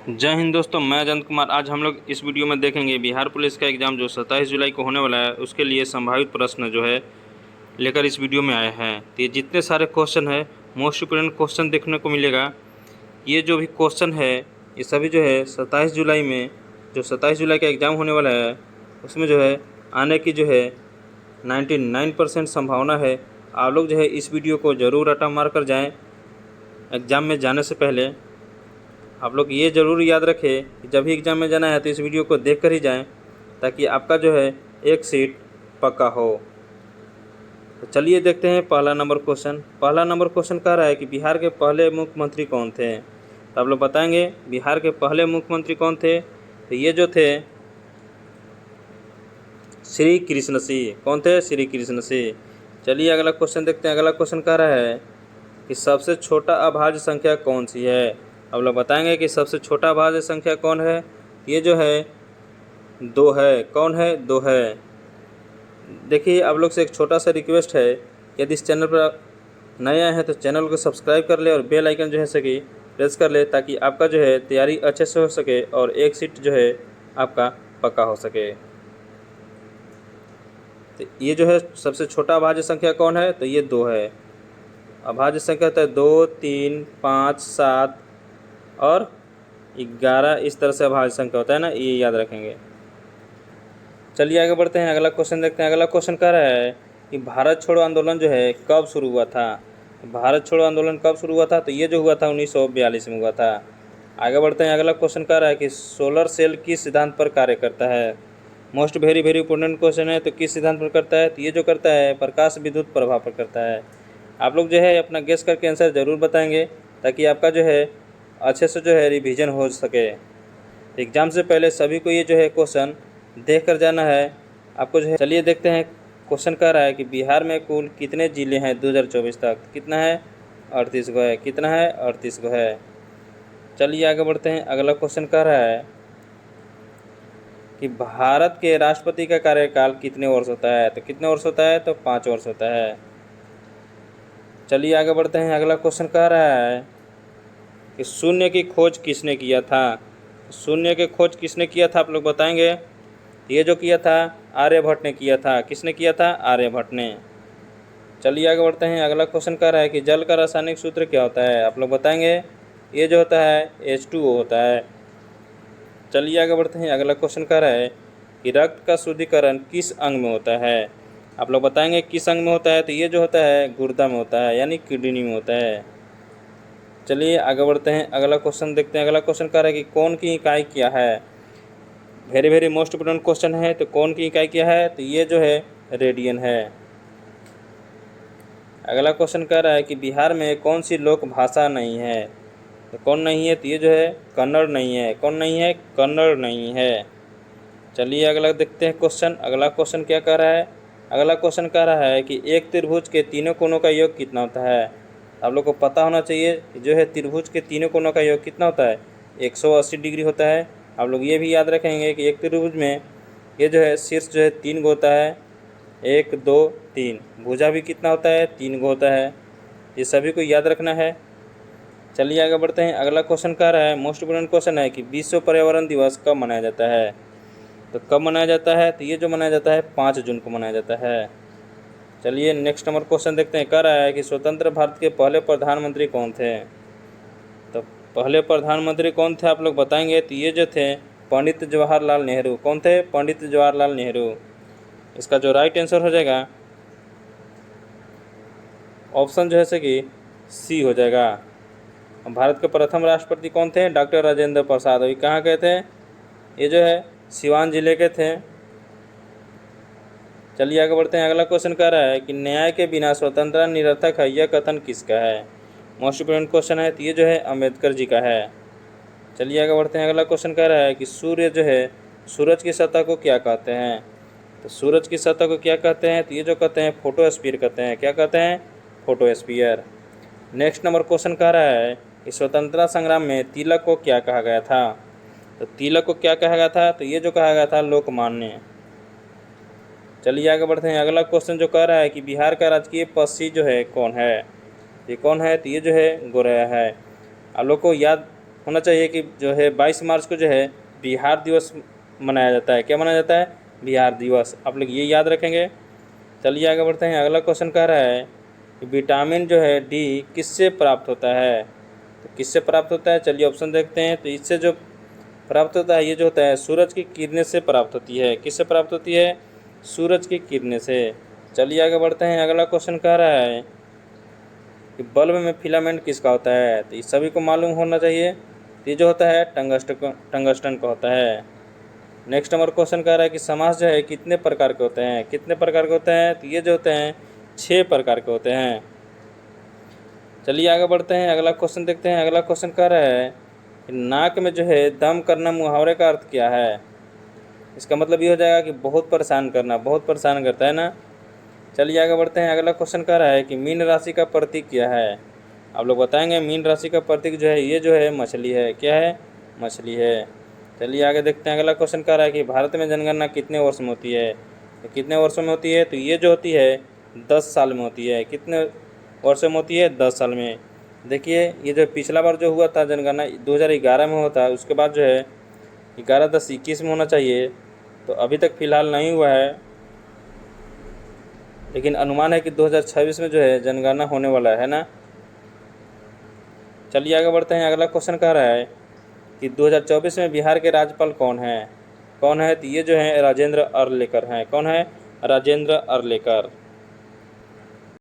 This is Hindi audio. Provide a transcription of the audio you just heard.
जय हिंद दोस्तों, मैं अजंत कुमार। आज हम लोग इस वीडियो में देखेंगे बिहार पुलिस का एग्ज़ाम जो 27 जुलाई को होने वाला है, उसके लिए संभावित प्रश्न जो है लेकर इस वीडियो में आए हैं। तो ये जितने सारे क्वेश्चन है, मोस्ट इम्पोर्टेंट क्वेश्चन देखने को मिलेगा। ये जो भी क्वेश्चन है, ये सभी जो है 27 जुलाई में, जो 27 जुलाई का एग्ज़ाम होने वाला है, उसमें जो है आने की जो है 99% संभावना है। आप लोग जो है इस वीडियो को ज़रूर रटा मार कर जाएँ। एग्ज़ाम में जाने से पहले आप लोग ये ज़रूर याद रखें कि जब भी एग्ज़ाम में जाना है तो इस वीडियो को देख कर ही जाएं, ताकि आपका जो है एक सीट पक्का हो। तो चलिए देखते हैं पहला नंबर क्वेश्चन। पहला नंबर क्वेश्चन कह रहा है कि बिहार के पहले मुख्यमंत्री कौन थे। तो आप लोग बताएंगे बिहार के पहले मुख्यमंत्री कौन थे। तो ये जो थे श्री कृष्ण सिंह। कौन थे? श्री कृष्ण सिंह। चलिए अगला क्वेश्चन देखते हैं। अगला क्वेश्चन कह रहा है कि सबसे छोटा अभाज्य संख्या कौन सी है। अब लोग बताएंगे कि सबसे छोटा अभाज्य संख्या कौन है। ये जो है 2 है। कौन है? 2 है। देखिए आप लोग से एक छोटा सा रिक्वेस्ट है, यदि इस चैनल पर नए आए हैं तो चैनल को सब्सक्राइब कर ले और बेल आइकन जो है सके प्रेस कर ले, ताकि आपका जो है तैयारी अच्छे से हो सके और एक सीट जो है आपका पक्का हो सके। तो ये जो है सबसे छोटा अभाज्य संख्या कौन है। तो ये 2 है। अभाज्य संख्या होता है 2, 3, 5, 7 और 11। इस तरह से अभाज्य संख्या होता है ना, ये याद रखेंगे। चलिए आगे बढ़ते हैं। अगला क्वेश्चन देखते हैं। अगला क्वेश्चन कह रहा है कि भारत छोड़ो आंदोलन जो है कब शुरू हुआ था। भारत छोड़ो आंदोलन कब शुरू हुआ था। तो ये जो हुआ था 1942 में हुआ था। आगे बढ़ते हैं। अगला क्वेश्चन कह रहा है कि सोलर सेल किस सिद्धांत पर कार्य करता है। मोस्ट वेरी इंपॉर्टेंट क्वेश्चन है। तो किस सिद्धांत पर करता है। तो ये जो करता है प्रकाश विद्युत प्रभाव पर करता है। आप लोग जो है अपना गेस करके आंसर ज़रूर बताएंगे, ताकि आपका जो है अच्छे से जो है रिवीजन हो सके। एग्ज़ाम से पहले सभी को ये जो है क्वेश्चन देख कर जाना है आपको जो है। चलिए देखते हैं। क्वेश्चन कह रहा है कि बिहार में कुल कितने ज़िले हैं 2024 तक। कितना है? 38 गो है। कितना है? 38 गो है। चलिए आगे बढ़ते हैं। अगला क्वेश्चन कह रहा है कि भारत के राष्ट्रपति का कार्यकाल कितने वर्ष होता है। तो कितने वर्ष होता है। तो 5 वर्ष होता है। चलिए आगे बढ़ते हैं। अगला क्वेश्चन कह रहा है कि शून्य की खोज किसने किया था। शून्य की खोज किसने किया था, आप लोग बताएंगे। ये जो किया था आर्यभट्ट ने किया था। किसने किया था? आर्यभट्ट ने। चलिए आगे बढ़ते हैं। अगला क्वेश्चन कह रहा है कि जल का रासायनिक सूत्र क्या होता है। आप लोग बताएंगे। ये जो होता है H2O होता है। चलिए आगे बढ़ते हैं। अगला क्वेश्चन कह रहा है कि रक्त का शुद्धिकरण किस अंग में होता है। आप लोग बताएंगे किस अंग में होता है। तो ये जो होता है गुर्दा में होता है, यानी किडनी में होता है। चलिए आगे बढ़ते हैं। अगला क्वेश्चन देखते हैं। अगला क्वेश्चन कह रहा है कि कौन की इकाई क्या है। वेरी मोस्ट इम्पोर्टेंट क्वेश्चन है। तो कौन की इकाई क्या है। तो ये जो है रेडियन है। अगला क्वेश्चन कह रहा है कि बिहार में कौन सी लोक भाषा नहीं है। तो कौन नहीं है। तो ये जो है कन्नड़ नहीं है। कौन नहीं है? कन्नड़ नहीं है। चलिए अगला देखते हैं क्वेश्चन। अगला क्वेश्चन क्या कह रहा है। अगला क्वेश्चन कह रहा है कि एक त्रिभुज के तीनों कोनों का योग कितना होता है। आप लोग को पता होना चाहिए कि जो है त्रिभुज के तीनों कोनों का योग कितना होता है। 180 डिग्री होता है। आप लोग ये भी याद रखेंगे कि एक त्रिभुज में ये जो है शीर्ष जो है 3 गो होता है। 1, 2, 3। भुजा भी कितना होता है? 3 गो होता है। ये सभी को याद रखना है। चलिए आगे बढ़ते हैं। अगला क्वेश्चन कह रहा है, मोस्ट इम्पोर्टेंट क्वेश्चन है कि विश्व पर्यावरण दिवस कब मनाया जाता है। तो कब मनाया जाता है। तो ये जो मनाया जाता है 5 जून को मनाया जाता है। चलिए नेक्स्ट नंबर क्वेश्चन देखते हैं। कह रहा है कि स्वतंत्र भारत के पहले प्रधानमंत्री कौन थे। तो पहले प्रधानमंत्री कौन थे, आप लोग बताएंगे। तो ये जो थे पंडित जवाहरलाल नेहरू। कौन थे? पंडित जवाहरलाल नेहरू। इसका जो राइट आंसर हो जाएगा ऑप्शन जो है से कि सी हो जाएगा। भारत के प्रथम राष्ट्रपति कौन थे? डॉक्टर राजेंद्र प्रसाद। अभी कहाँ के थे? ये जो है सिवान जिले के थे। चलिए आगे बढ़ते हैं। अगला क्वेश्चन कह रहा है कि न्याय के बिना स्वतंत्रता निरर्थक है, यह कथन किसका है। मोस्ट इम्पोर्टेंट क्वेश्चन है। तो ये जो है अम्बेडकर जी का है। चलिए आगे बढ़ते हैं। अगला क्वेश्चन कह रहा है कि सूर्य जो है सूरज की सतह को क्या कहते हैं। तो सूरज की सतह को क्या कहते हैं। तो ये जो कहते हैं फोटोस्फीयर कहते हैं। क्या कहते हैं? फोटोस्फीयर। नेक्स्ट नंबर क्वेश्चन कह रहा है कि स्वतंत्रता संग्राम में तिलक को क्या कहा गया था। तो तिलक को क्या कहा गया था। तो ये जो कहा गया था लोकमान्य। चलिए आगे बढ़ते हैं। अगला क्वेश्चन जो कह रहा है कि बिहार का राजकीय पक्षी जो है कौन है। ये कौन है। तो ये जो है गोरैया है। आप लोग को याद होना चाहिए कि जो है 22 मार्च को जो है बिहार दिवस मनाया जाता है। क्या मनाया जाता है? बिहार दिवस। आप लोग ये याद रखेंगे। चलिए आगे बढ़ते हैं। अगला क्वेश्चन कह रहा है कि विटामिन जो है डी किससे प्राप्त होता है? तो किससे प्राप्त होता है? चलिए ऑप्शन देखते हैं। तो इससे जो प्राप्त होता है, ये जो होता है सूरज की किरणें से प्राप्त होती है। किससे प्राप्त होती है? सूरज की किरणें से। चलिए आगे बढ़ते हैं। अगला क्वेश्चन कह रहा है कि बल्ब में फिलामेंट किसका होता है? तो ये सभी को मालूम होना चाहिए। तो ये जो होता है टंगस्टन का होता है। नेक्स्ट नंबर क्वेश्चन कह रहा है कि समास जो है कितने प्रकार के होते हैं? कितने प्रकार के होते हैं? तो ये जो होते हैं 6 प्रकार के होते हैं। चलिए आगे बढ़ते हैं। अगला क्वेश्चन देखते हैं। अगला क्वेश्चन कह रहा है कि नाक में जो है दम करना मुहावरे का अर्थ क्या है? इसका मतलब ये हो जाएगा कि बहुत परेशान करना, बहुत परेशान करता है ना। चलिए आगे बढ़ते हैं। अगला क्वेश्चन कह रहा है कि मीन राशि का प्रतीक क्या है? आप लोग बताएंगे। मीन राशि का प्रतीक जो है ये जो है मछली है। क्या है? मछली है। चलिए आगे देखते हैं। अगला क्वेश्चन कह रहा है कि भारत में जनगणना कितने वर्ष में होती है? तो कितने वर्षों में होती है? तो ये जो होती है 10 साल में होती है। कितने वर्षों में होती है? 10 साल में। देखिए ये जो पिछला बार जो हुआ था जनगणना 2011 में होता है, उसके बाद जो है 11-10-21 में होना चाहिए। तो अभी तक फ़िलहाल नहीं हुआ है, लेकिन अनुमान है कि 2026 में जो है जनगणना होने वाला है ना। चलिए आगे बढ़ते हैं। अगला क्वेश्चन कह रहा है कि 2024 में बिहार के राज्यपाल कौन है? कौन है? तो ये जो है राजेंद्र अर्लेकर हैं। कौन है? राजेंद्र अर्लेकर।